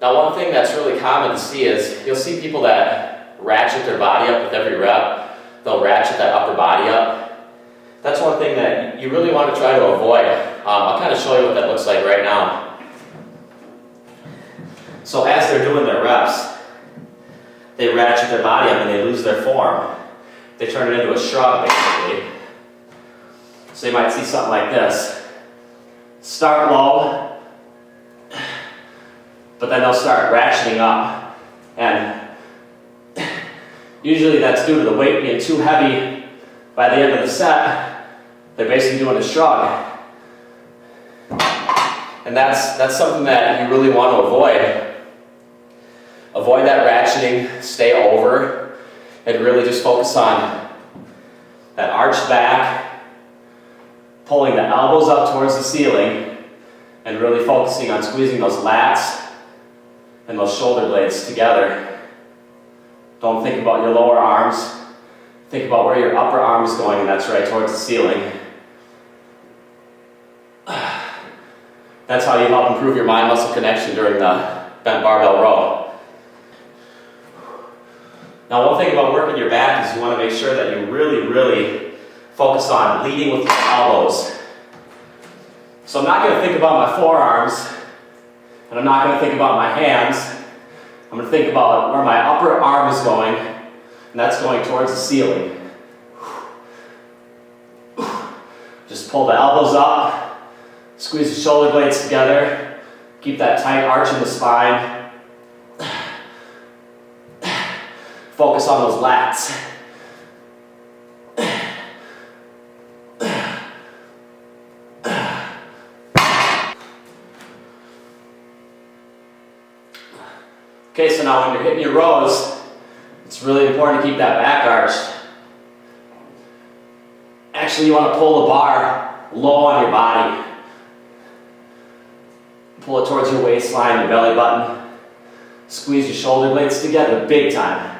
Now, one thing that's really common to see is you'll see people that ratchet their body up with every rep. They'll ratchet that upper body up. That's one thing that you really want to try to avoid. I'll kind of show you what that looks like right now. So as they're doing their reps, they ratchet their body up and they lose their form. They turn it into a shrug, basically. So you might see something like this. Start low, but then they'll start ratcheting up. And usually that's due to the weight being too heavy. By the end of the set, they're basically doing a shrug. And that's something that you really want to avoid. Avoid that ratcheting, stay over, and really just focus on that arched back, pulling the elbows up towards the ceiling, and really focusing on squeezing those lats and those shoulder blades together. Don't think about your lower arms. Think about where your upper arm is going, and that's right towards the ceiling. That's how you help improve your mind-muscle connection during the bent barbell row. Now, one thing about working your back is you want to make sure that you really focus on leading with your elbows. So I'm not going to think about my forearms, and I'm not going to think about my hands. I'm going to think about where my upper arm is going, and that's going towards the ceiling. Just pull the elbows up, squeeze the shoulder blades together, keep that tight arch in the spine. Focus on those lats. Okay, so now when you're hitting your rows, it's really important to keep that back arched. Actually, you want to pull the bar low on your body. Pull it towards your waistline, your belly button. Squeeze your shoulder blades together big time.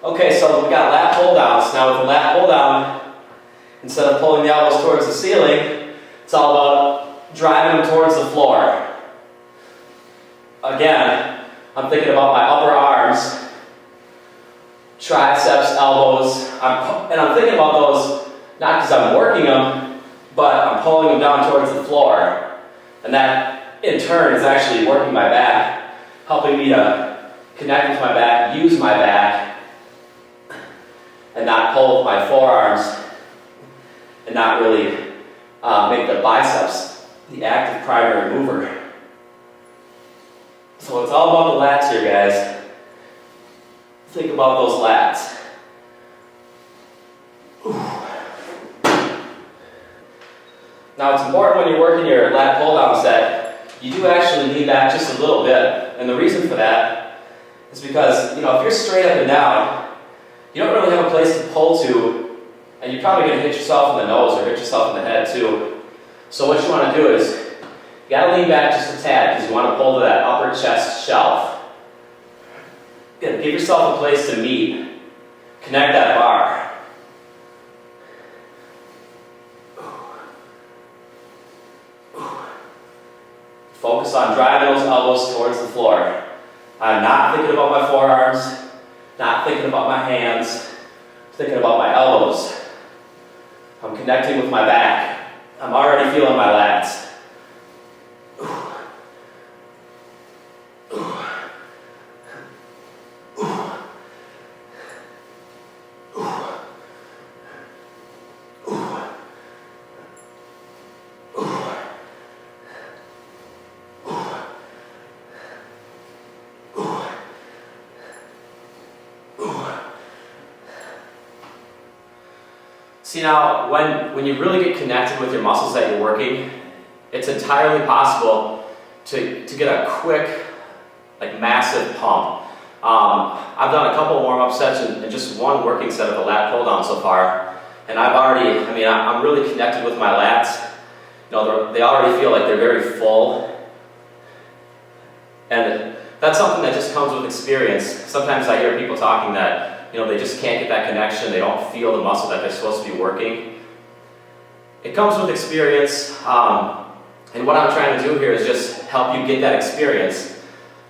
Okay, so we got lat pull downs. Now with the lat pull down, instead of pulling the elbows towards the ceiling, it's all about driving them towards the floor. Again, I'm thinking about my upper arms, triceps, elbows, and I'm thinking about those not because I'm working them, but I'm pulling them down towards the floor. And that, in turn, is actually working my back, helping me to connect with my back, use my back, and not pull with my forearms, and not really make the biceps the active primary mover. So it's all about the lats here, guys. Think about those lats. Now it's important when you're working your lat pull down set, you do actually lean back just a little bit. And the reason for that is because, if you're straight up and down, you don't really have a place to pull to, and you're probably going to hit yourself in the nose or hit yourself in the head too. So what you want to do is, you got to lean back just a tad because you want to pull to that upper chest shelf. Give yourself a place to meet. Connect that bar. Focus on driving those elbows towards the floor. I'm not thinking about my forearms, not thinking about my hands, thinking about my elbows. I'm connecting with my back. I'm already feeling my lats. See, now, when you really get connected with your muscles that you're working, it's entirely possible to get a quick, massive pump. I've done a couple of warm-up sets and just one working set of the lat pull-down so far, and I'm really connected with my lats. They already feel like they're very full. And that's something that just comes with experience. Sometimes I hear people talking that, they just can't get that connection, they don't feel the muscle that they're supposed to be working. It comes with experience, and what I'm trying to do here is just help you get that experience.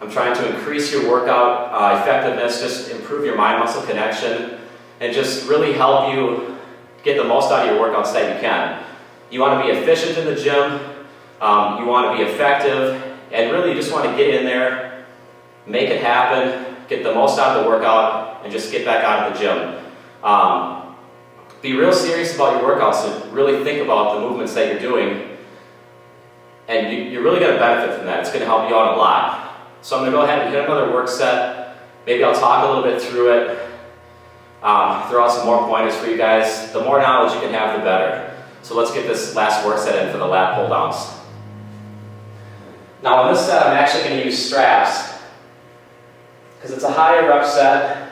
I'm trying to increase your workout effectiveness, just improve your mind-muscle connection, and just really help you get the most out of your workouts that you can. You want to be efficient in the gym, you want to be effective, and really you just want to get in there, make it happen, get the most out of the workout, and just get back out of the gym. Be real serious about your workouts and really think about the movements that you're doing, and you're really going to benefit from that. It's going to help you out a lot. So I'm going to go ahead and hit another work set. Maybe I'll talk a little bit through it, throw out some more pointers for you guys. The more knowledge you can have, the better. So let's get this last work set in for the lat pull downs. Now on this set, I'm actually going to use straps because it's a higher rep set.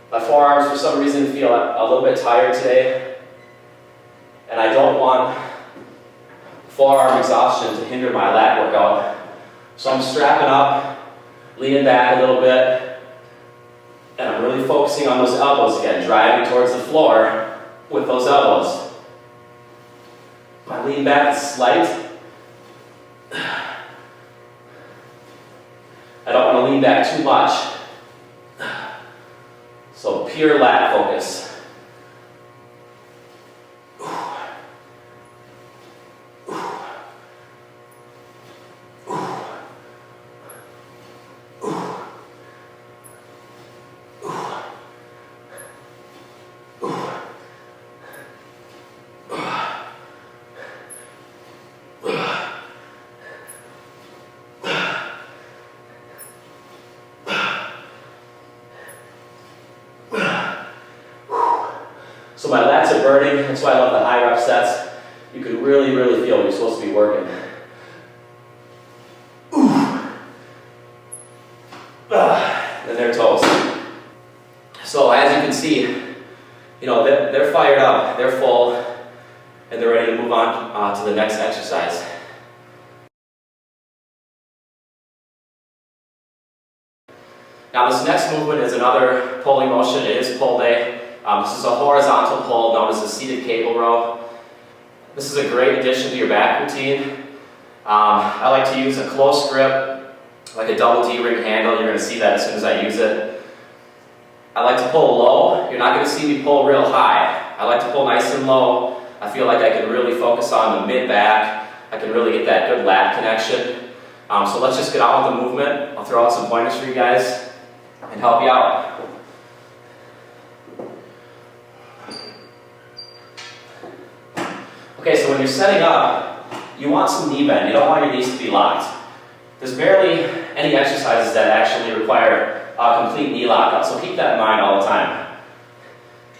My forearms, for some reason, feel a little bit tired today, and I don't want forearm exhaustion to hinder my lat workout. So I'm strapping up, leaning back a little bit, and I'm really focusing on those elbows again, driving towards the floor with those elbows. My lean back is slight. I don't want to lean back too much. So pure lat focus. So my lats are burning, that's why I love the high rep sets. You can really, really feel what you're supposed to be working. And they're toast. So as you can see, they're fired up, they're full, and they're ready to move on to the next exercise. Now this next movement is another pulling motion. It is pull day. This is a horizontal pull known as the seated cable row. This is a great addition to your back routine. I like to use a close grip, like a double D-ring handle. You're going to see that as soon as I use it. I like to pull low. You're not going to see me pull real high. I like to pull nice and low. I feel like I can really focus on the mid-back. I can really get that good lat connection. So let's just get on with the movement. I'll throw out some pointers for you guys and help you out. Okay, so when you're setting up, you want some knee bend. You don't want your knees to be locked. There's barely any exercises that actually require a complete knee lockout, so keep that in mind all the time.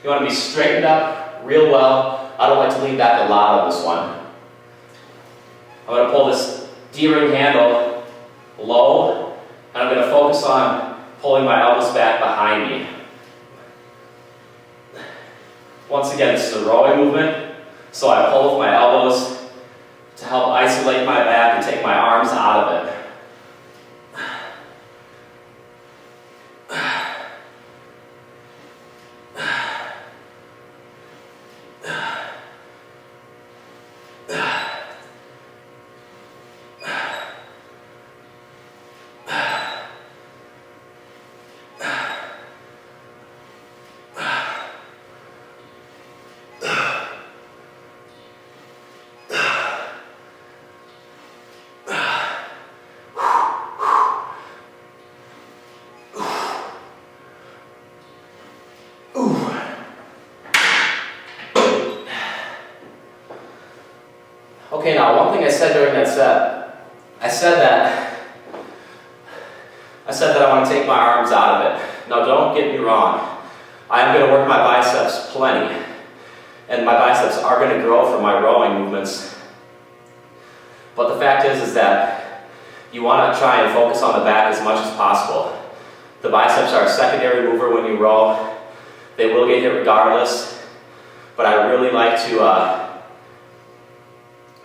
You want to be straightened up real well. I don't like to lean back a lot on this one. I'm going to pull this D-ring handle low, and I'm going to focus on pulling my elbows back behind me. Once again, this is a rowing movement. So I pull with my elbows to help isolate my back and take my arms out of it. Okay, now one thing I said during that set, I said that I want to take my arms out of it. Now don't get me wrong, I am going to work my biceps plenty, and my biceps are going to grow from my rowing movements. But the fact is that you want to try and focus on the back as much as possible. The biceps are a secondary mover when you row. They will get hit regardless, but I really like to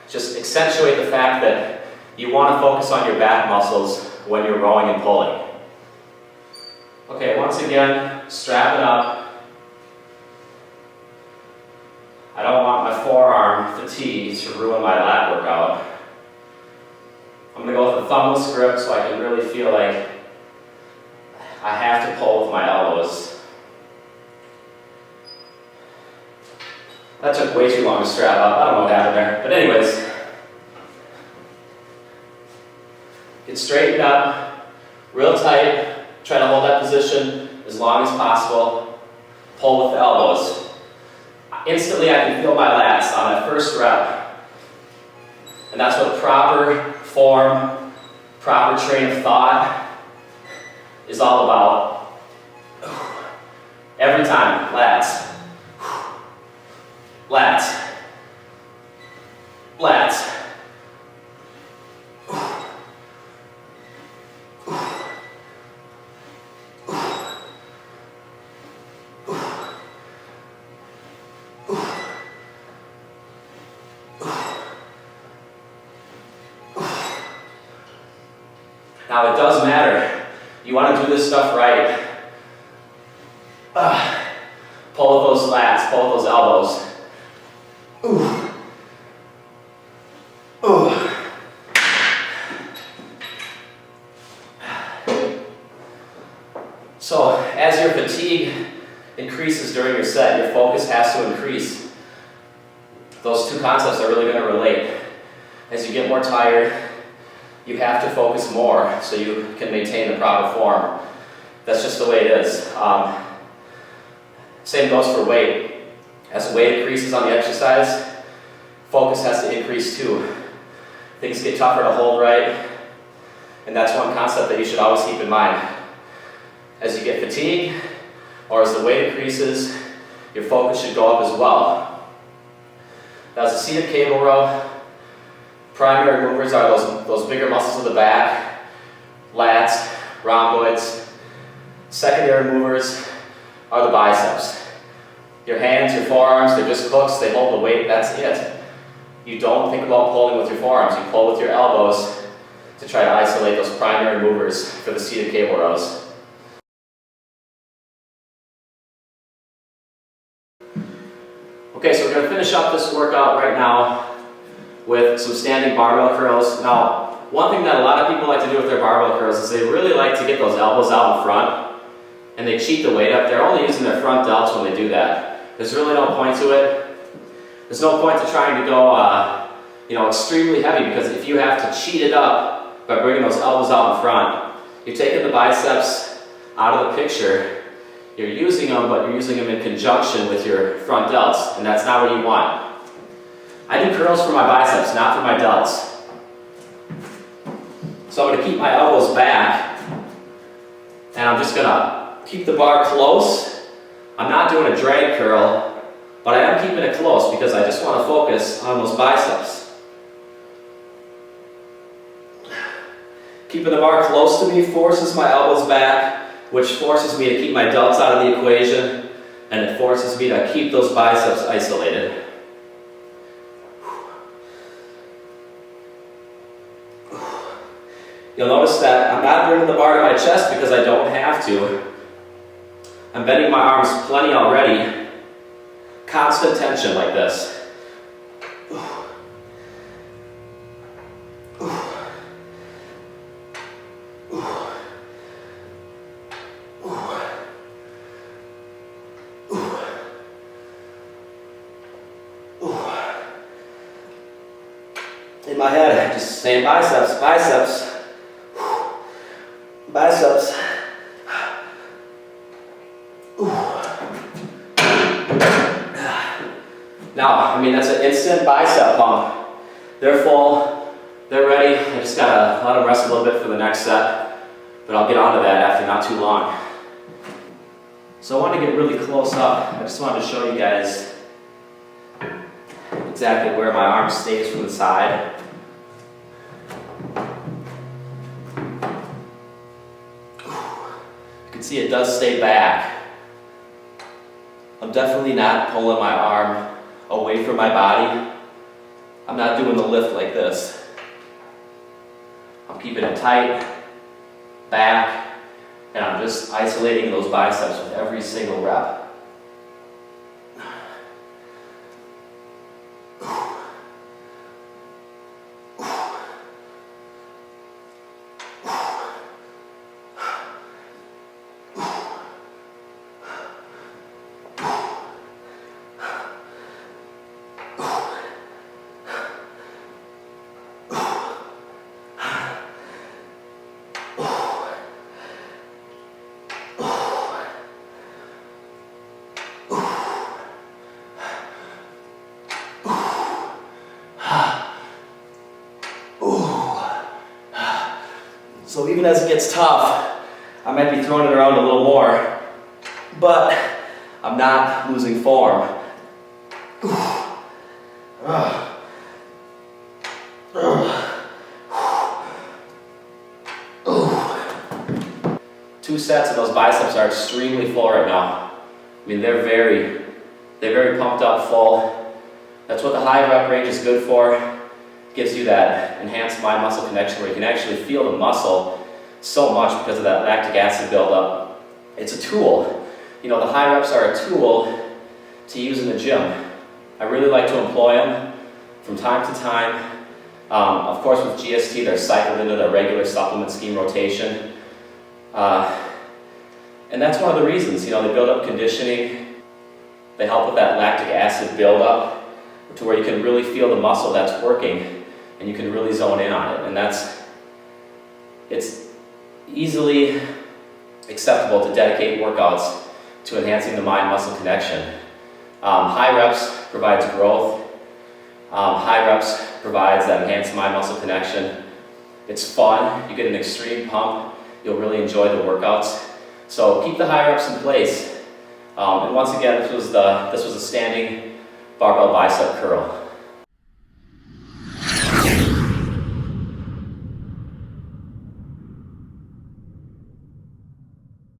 just accentuate the fact that you want to focus on your back muscles when you're rowing and pulling. Okay, once again, strap it up. I don't want my forearm fatigue to ruin my lat workout. I'm going to go with a thumbless grip so I can really feel like I have to pull with my elbows. That took way too long to strap up. I don't know what happened there. But anyways, get straightened up, real tight. Try to hold that position as long as possible. Pull with the elbows. Instantly I can feel my lats on that first rep. And that's what proper form, proper train of thought is all about. Every time, lats. Lats. Lats. Now it does matter. You want to do this stuff right. Pull with those lats, pull with those elbows. Ooh. Ooh. So as your fatigue increases during your set, your focus has to increase. Those two concepts are really going to relate. As you get more tired, you have to focus more so you can maintain the proper form. That's just the way it is. Same goes for weight. As the weight increases on the exercise, focus has to increase too. Things get tougher to hold right, and that's one concept that you should always keep in mind. As you get fatigued, or as the weight increases, your focus should go up as well. Now, as a seated cable row, primary movers are those bigger muscles of the back, lats, rhomboids. Secondary movers are the biceps. Your hands, your forearms, they're just hooks, they hold the weight, that's it. You don't think about pulling with your forearms, you pull with your elbows to try to isolate those primary movers for the seated cable rows. Okay, so we're going to finish up this workout right now with some standing barbell curls. Now, one thing that a lot of people like to do with their barbell curls is they really like to get those elbows out in front, and they cheat the weight up. They're only using their front delts when they do that. There's really no point to it. There's no point to trying to go extremely heavy, because if you have to cheat it up by bringing those elbows out in front, you're taking the biceps out of the picture. You're using them, but you're using them in conjunction with your front delts, and that's not what you want. I do curls for my biceps, not for my delts. So I'm going to keep my elbows back, and I'm just going to keep the bar close. I'm not doing a drag curl, but I am keeping it close because I just want to focus on those biceps. Keeping the bar close to me forces my elbows back, which forces me to keep my delts out of the equation, and it forces me to keep those biceps isolated. You'll notice that I'm not bringing the bar to my chest because I don't have to. I'm bending my arms plenty already. Constant tension like this. In my head, just saying biceps, biceps, biceps. Now, that's an instant bicep pump. They're full, they're ready. I just gotta let them rest a little bit for the next set, but I'll get onto that after not too long. So I want to get really close up. I just wanted to show you guys exactly where my arm stays from the side. You can see it does stay back. I'm definitely not pulling my arm away from my body. I'm not doing the lift like this. I'm keeping it tight, back, and I'm just isolating those biceps with every single rep. So even as it gets tough, I might be throwing it around a little more, but I'm not losing form. 2 sets of those biceps are extremely full right now. I mean, they're very pumped up, full. That's what the high rep range is good for. Gives you that enhanced mind muscle connection where you can actually feel the muscle so much because of that lactic acid buildup. It's a tool. You know, the high reps are a tool to use in the gym. I really like to employ them from time to time. Of course, with GST, they're cycled into the regular supplement scheme rotation. And that's one of the reasons, you know, they build up conditioning. They help with that lactic acid buildup to where you can really feel the muscle that's working and you can really zone in on it. And it's easily acceptable to dedicate workouts to enhancing the mind-muscle connection. High reps provides growth. High reps provides that enhanced mind-muscle connection. It's fun. You get an extreme pump. You'll really enjoy the workouts. So keep the high reps in place. And once again, this was a standing barbell bicep curl.